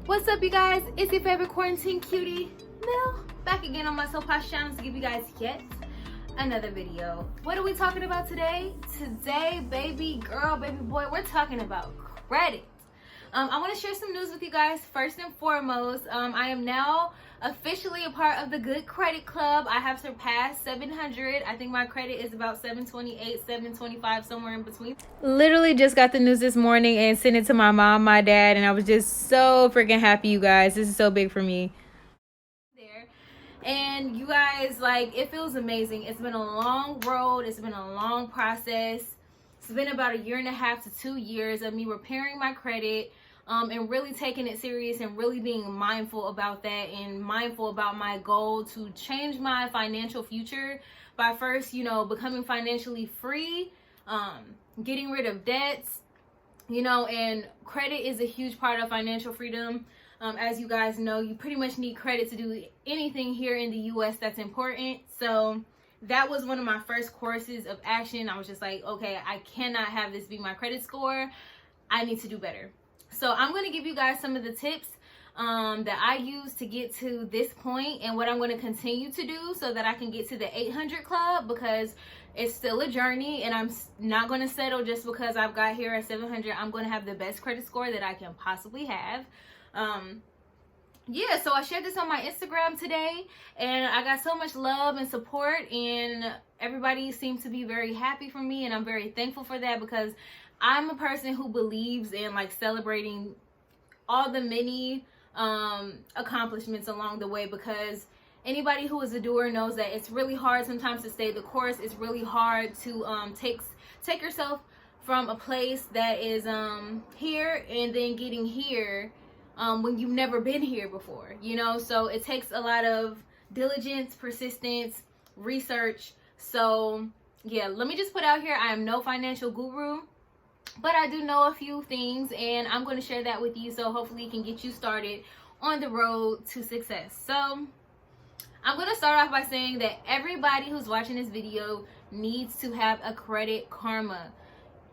What's up, you guys? It's your favorite quarantine cutie, Mel, back again on my Soapbox channel to give you guys yet another video. What are we talking about today? Today, baby girl, baby boy, we're talking about credit. I want to share some news with you guys. First and foremost, I am now officially a part of the Good Credit Club. I have surpassed 700. I think my credit is about 728, 725, somewhere in between. Literally just got the news this morning and sent it to my mom, my dad, and I was just so freaking happy, you guys. This is so big for me. And you guys, like, it feels amazing. It's been a long road. It's been a long process. It's been about 1.5 to 2 years of me repairing my credit, and really taking it serious and really being mindful about that and mindful about my goal to change my financial future by first, becoming financially free, getting rid of debts, and credit is a huge part of financial freedom. As you guys know, you pretty much need credit to do anything here in the US that's important. So that was one of my first courses of action. I was just like, okay, I cannot have this be my credit score. I need to do better. So I'm going to give you guys some of the tips that I use to get to this point and what I'm going to continue to do so that I can get to the 800 club, because it's still a journey and I'm not going to settle just because I've got here at 700. I'm going to have the best credit score that I can possibly have. Yeah, so I shared this on my Instagram today and I got so much love and support, and everybody seemed to be very happy for me, and I'm very thankful for that, because I'm a person who believes in like celebrating all the many accomplishments along the way, because anybody who is a doer knows that it's really hard sometimes to stay the course. It's really hard to take yourself from a place that is here and then getting here when you've never been here before, so it takes a lot of diligence, persistence, research. So yeah, let me just put out here, I am no financial guru, but I do know a few things and I'm going to share that with you, so hopefully it can get you started on the road to success. So I'm going to start off by saying that everybody who's watching this video needs to have a Credit Karma.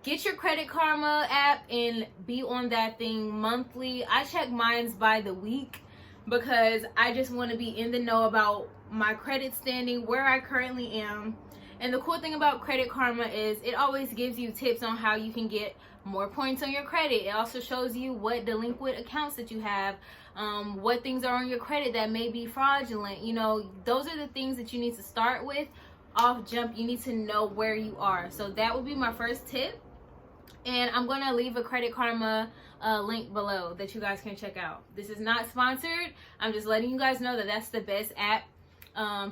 Get your Credit Karma app and be on that thing monthly. I check mines by the week because I just want to be in the know about my credit standing, where I currently am. And the cool thing about Credit Karma is it always gives you tips on how you can get more points on your credit. It also shows you what delinquent accounts that you have, what things are on your credit that may be fraudulent. Those are the things that you need to start with off jump. You need to know where you are. So that would be my first tip. And I'm going to leave a Credit Karma link below that you guys can check out. This is not sponsored. I'm just letting you guys know that that's the best app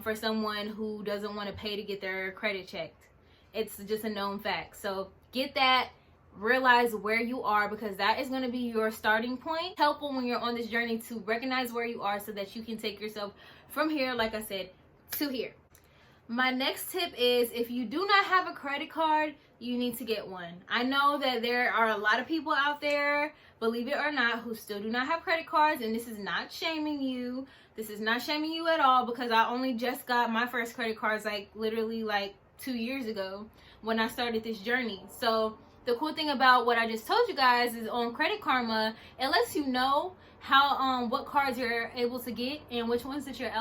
for someone who doesn't want to pay to get their credit checked. It's just a known fact. So get that. Realize where you are, because that is going to be your starting point. Helpful when you're on this journey to recognize where you are so that you can take yourself from here, like I said, to here. My next tip is, if you do not have a credit card, you need to get one. I know that there are a lot of people out there, believe it or not, who still do not have credit cards, and this is not shaming you. This is not shaming you at all, because I only just got my first credit cards literally 2 years ago when I started this journey. So the cool thing about what I just told you guys is on Credit Karma, it lets you know how what cards you're able to get and which ones that you're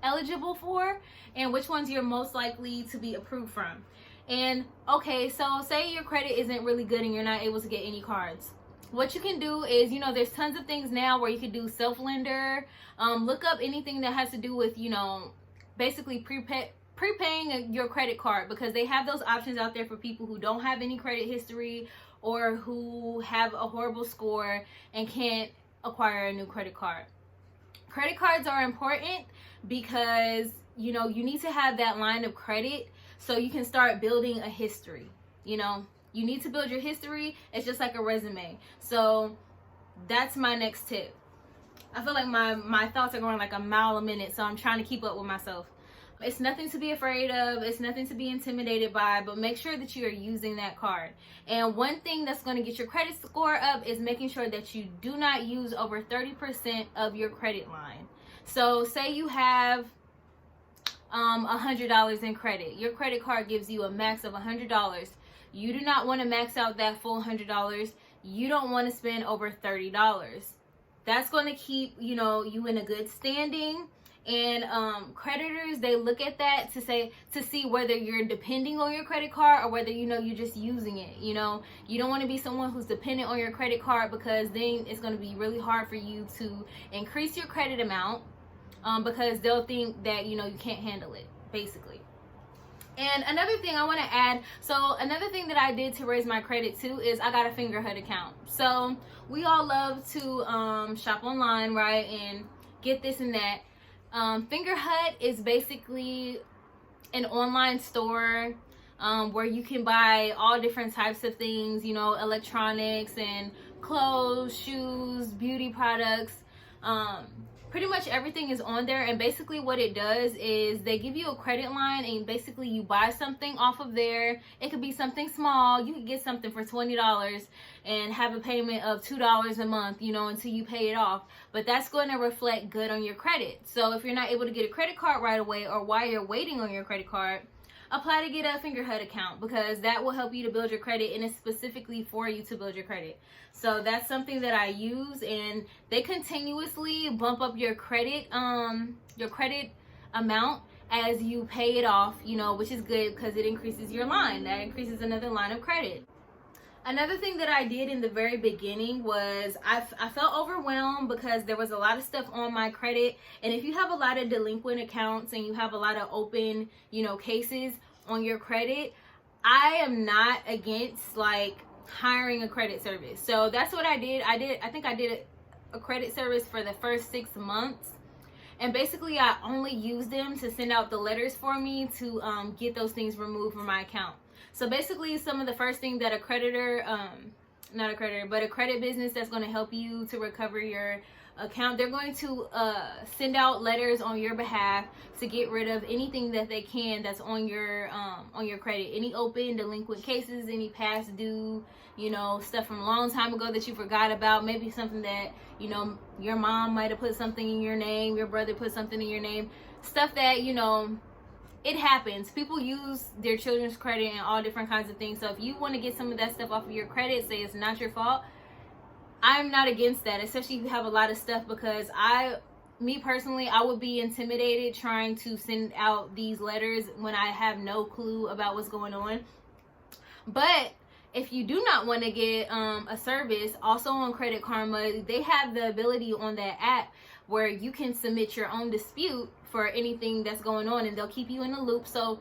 eligible for and which ones you're most likely to be approved from. And okay, so say your credit isn't really good and you're not able to get any cards. What you can do is, there's tons of things now where you can do self-lender. Look up anything that has to do with, basically prepaying your credit card, because they have those options out there for people who don't have any credit history or who have a horrible score and can't acquire a new credit card. Credit cards are important because, you need to have that line of credit so you can start building a history. You need to build your history. It's just like a resume. So that's my next tip. I feel like my thoughts are going like a mile a minute, so I'm trying to keep up with myself. It's nothing to be afraid of. It's nothing to be intimidated by, but make sure that you are using that card. And one thing that's going to get your credit score up is making sure that you do not use over 30% of your credit line. So say you have $100 in credit. Your credit card gives you a max of $100. You do not want to max out that full $100. You don't want to spend over $30. That's going to keep, you know, you in a good standing. And creditors, they look at that to see whether you're depending on your credit card or whether, you know, you're just using it. You know, you don't want to be someone who's dependent on your credit card, because then it's going to be really hard for you to increase your credit amount, because they'll think that, you know, you can't handle it, basically. And another thing I want to add, so another thing that I did to raise my credit too is I got a Fingerhood account. So we all love to shop online, right, and get this and that. Fingerhood is basically an online store where you can buy all different types of things, you know, electronics and clothes, shoes, beauty products. Pretty much everything is on there. And basically what it does is they give you a credit line, and basically you buy something off of there. It could be something small. You could get something for $20 and have a payment of $2 a month, you know, until you pay it off. But that's going to reflect good on your credit. So if you're not able to get a credit card right away, or while you're waiting on your credit card, apply to get a Fingerhood account, because that will help you to build your credit, and it's specifically for you to build your credit. So that's something that I use, and they continuously bump up your credit amount as you pay it off, you know, which is good because it increases your line. That increases another line of credit. Another thing that I did in the very beginning was I felt overwhelmed because there was a lot of stuff on my credit. And if you have a lot of delinquent accounts and you have a lot of open, you know, cases on your credit, I am not against like hiring a credit service. So that's what I did. I think I did a credit service for the first 6 months. And basically I only used them to send out the letters for me to get those things removed from my account. So basically some of the first thing that a creditor, not a creditor, but a credit business that's going to help you to recover your account, they're going to send out letters on your behalf to get rid of anything that they can that's on your credit. Any open delinquent cases, any past due, you know, stuff from a long time ago that you forgot about. Maybe something that, you know, your mom might have put something in your name, your brother put something in your name, stuff that, you know, it happens. People use their children's credit and all different kinds of things. So if you want to get some of that stuff off of your credit, say it's not your fault, I'm not against that, especially if you have a lot of stuff, because me personally, I would be intimidated trying to send out these letters when I have no clue about what's going on. But if you do not want to get a service, also on Credit Karma, they have the ability on that app where you can submit your own dispute for anything that's going on, and they'll keep you in the loop. So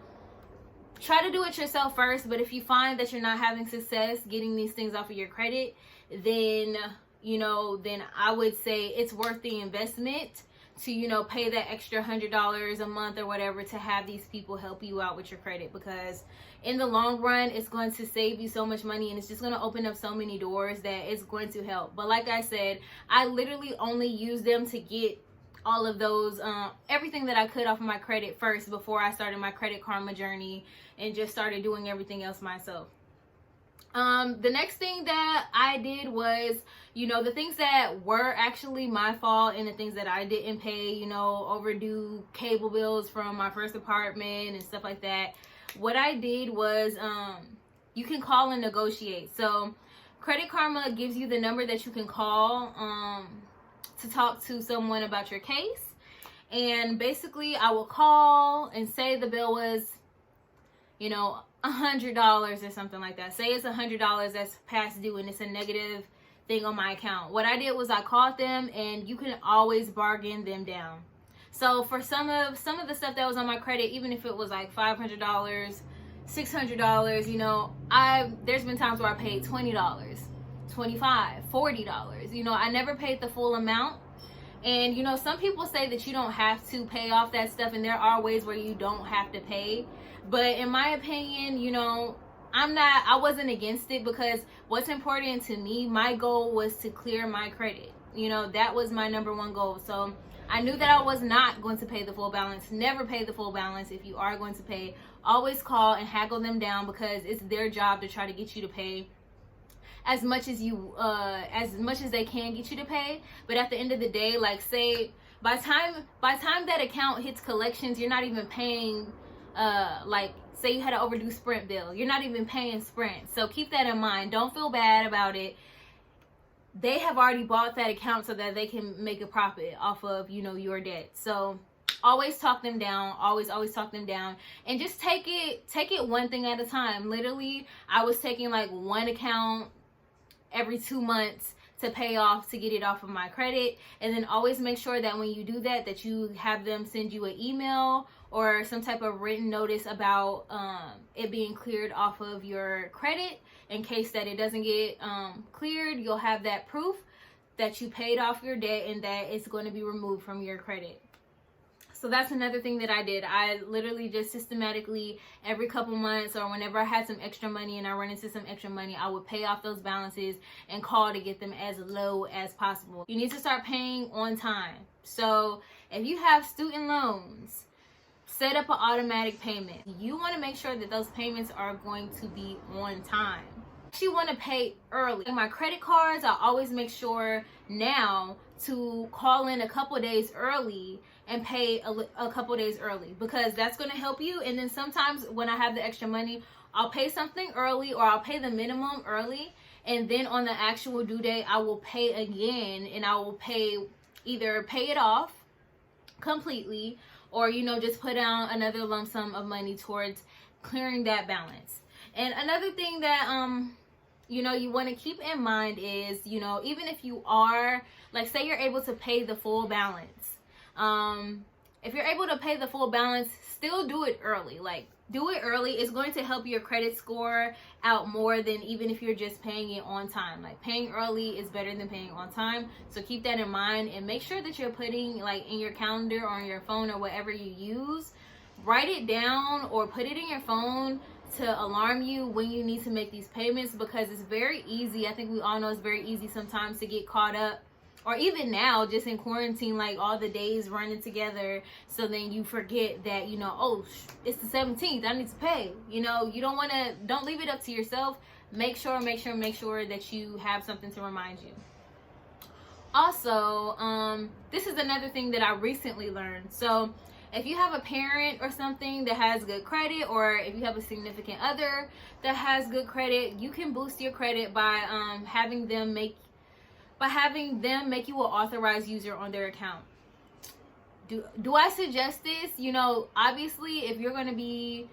try to do it yourself first. But if you find that you're not having success getting these things off of your credit, then, you know, then I would say it's worth the investment to, you know, pay that extra $100 a month or whatever to have these people help you out with your credit, because in the long run it's going to save you so much money, and it's just going to open up so many doors that it's going to help. But like I said, I literally only use them to get all of those everything that I could off of my credit first before I started my Credit Karma journey and just started doing everything else myself. The next thing that I did was, you know, the things that were actually my fault and the things that I didn't pay, you know, overdue cable bills from my first apartment and stuff like that. What I did was, you can call and negotiate. So Credit Karma gives you the number that you can call to talk to someone about your case. And basically I will call and say the bill was, you know, $100 or something like that. Say it's $100 that's past due and it's a negative thing on my account. What I did was I called them, and you can always bargain them down. So for some of the stuff that was on my credit, even if it was like $500, $600, you know, there's been times where I paid $20, $25, $40. You know, I never paid the full amount. And, you know, some people say that you don't have to pay off that stuff, and there are ways where you don't have to pay. But in my opinion, you know, I wasn't against it, because what's important to me, my goal was to clear my credit. You know, that was my number one goal. So I knew that I was not going to pay the full balance. Never pay the full balance. If you are going to pay, always call and haggle them down, because it's their job to try to get you to pay as much as they can get you to pay. But at the end of the day, like, say by time that account hits collections, you're not even paying, like, say you had an overdue Sprint bill, you're not even paying Sprint. So keep that in mind. Don't feel bad about it. they have already bought that account so that they can make a profit off of, you know, your debt. So always talk them down, always talk them down, and just take it one thing at a time. Literally, I was taking like one account every 2 months to pay off, to get it off of my credit. And then always make sure that when you do that, that you have them send you an email or some type of written notice about it being cleared off of your credit. In case that it doesn't get cleared, you'll have that proof that you paid off your debt and that it's going to be removed from your credit. So that's another thing that I did. I literally just systematically every couple months, or whenever I had some extra money and I run into some extra money, I would pay off those balances and call to get them as low as possible. You need to start paying on time. So if you have student loans, set up an automatic payment. You want to make sure that those payments are going to be on time. You want to pay early. In my credit cards, I always make sure now to call in a couple days early and pay a couple days early, because that's going to help you. And then sometimes when I have the extra money, I'll pay something early, or I'll pay the minimum early, and then on the actual due date I will pay again, and I will either pay it off completely, or, you know, just put down another lump sum of money towards clearing that balance. And another thing that you know, you want to keep in mind is, you know, even if you are, like, say you're able to pay the full balance, if you're able to pay the full balance, still do it early. Like, do it early. It's going to help your credit score out more than even if you're just paying it on time. Like, paying early is better than paying on time. So keep that in mind, and make sure that you're putting, like, in your calendar or on your phone or whatever you use, write it down or put it in your phone to alarm you when you need to make these payments, because it's very easy. I think we all know it's very easy sometimes to get caught up, or even now just in quarantine, like all the days running together, so then you forget that, you know, oh, it's the 17th, I need to pay. You know, you don't leave it up to yourself. Make sure that you have something to remind you. Also, this is another thing that I recently learned. So if you have a parent or something that has good credit, or if you have a significant other that has good credit, you can boost your credit by having them make you an authorized user on their account. Do I suggest this? You know, obviously, if you're going to be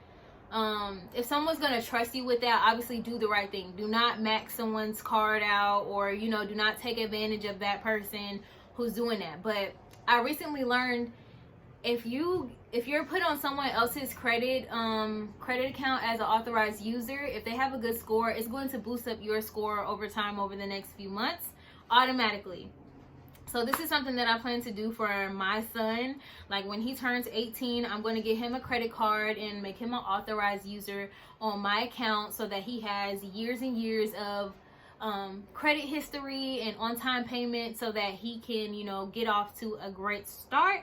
if someone's going to trust you with that, obviously do the right thing. Do not max someone's card out, or, you know, do not take advantage of that person who's doing that. But I recently learned, if you're put on someone else's credit account as an authorized user, if they have a good score, it's going to boost up your score over time, over the next few months, automatically. So this is something that I plan to do for my son. Like, when he turns 18, I'm going to get him a credit card and make him an authorized user on my account, so that he has years and years of credit history and on-time payment, so that he can, you know, get off to a great start.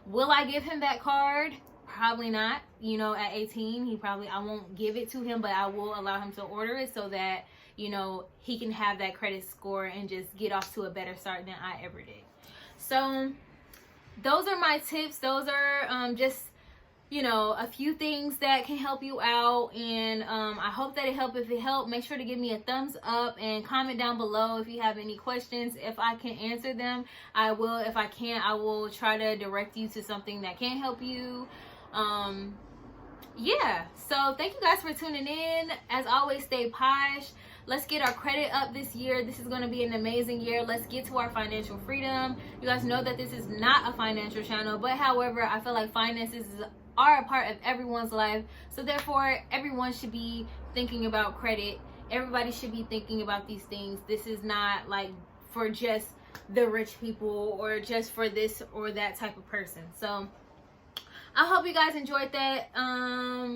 Will I give him that card? Probably not. You know, at 18, I won't give it to him, but I will allow him to order it, so that, you know, he can have that credit score and just get off to a better start than I ever did. So those are my tips. Those are just, you know, a few things that can help you out, and I hope that it helped. If it helped, make sure to give me a thumbs up and comment down below if you have any questions. If I can answer them, I will. If I can't, I will try to direct you to something that can help you. Yeah, so thank you guys for tuning in. As always, stay posh. Let's get our credit up this year. This is going to be an amazing year. Let's get to our financial freedom. You guys know that this is not a financial channel, but however, I feel like finances are a part of everyone's life. So therefore, everyone should be thinking about credit. Everybody should be thinking about these things. This is not like for just the rich people, or just for this or that type of person. So I hope you guys enjoyed that.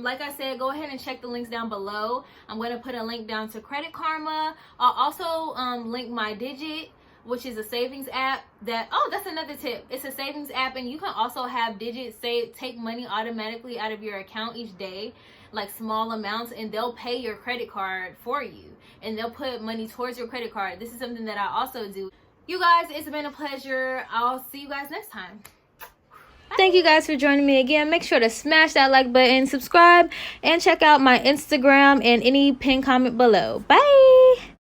Like I said, go ahead and check the links down below. I'm going to put a link down to Credit Karma. I'll also link my Digit, which is a savings app that's another tip. It's a savings app, and you can also have Digit take money automatically out of your account each day, like small amounts, and they'll pay your credit card for you, and they'll put money towards your credit card. This is something that I also do. You guys, it's been a pleasure. I'll see you guys next time. Thank you guys for joining me again. Make sure to smash that like button, subscribe, and check out my Instagram and any pinned comment below. Bye.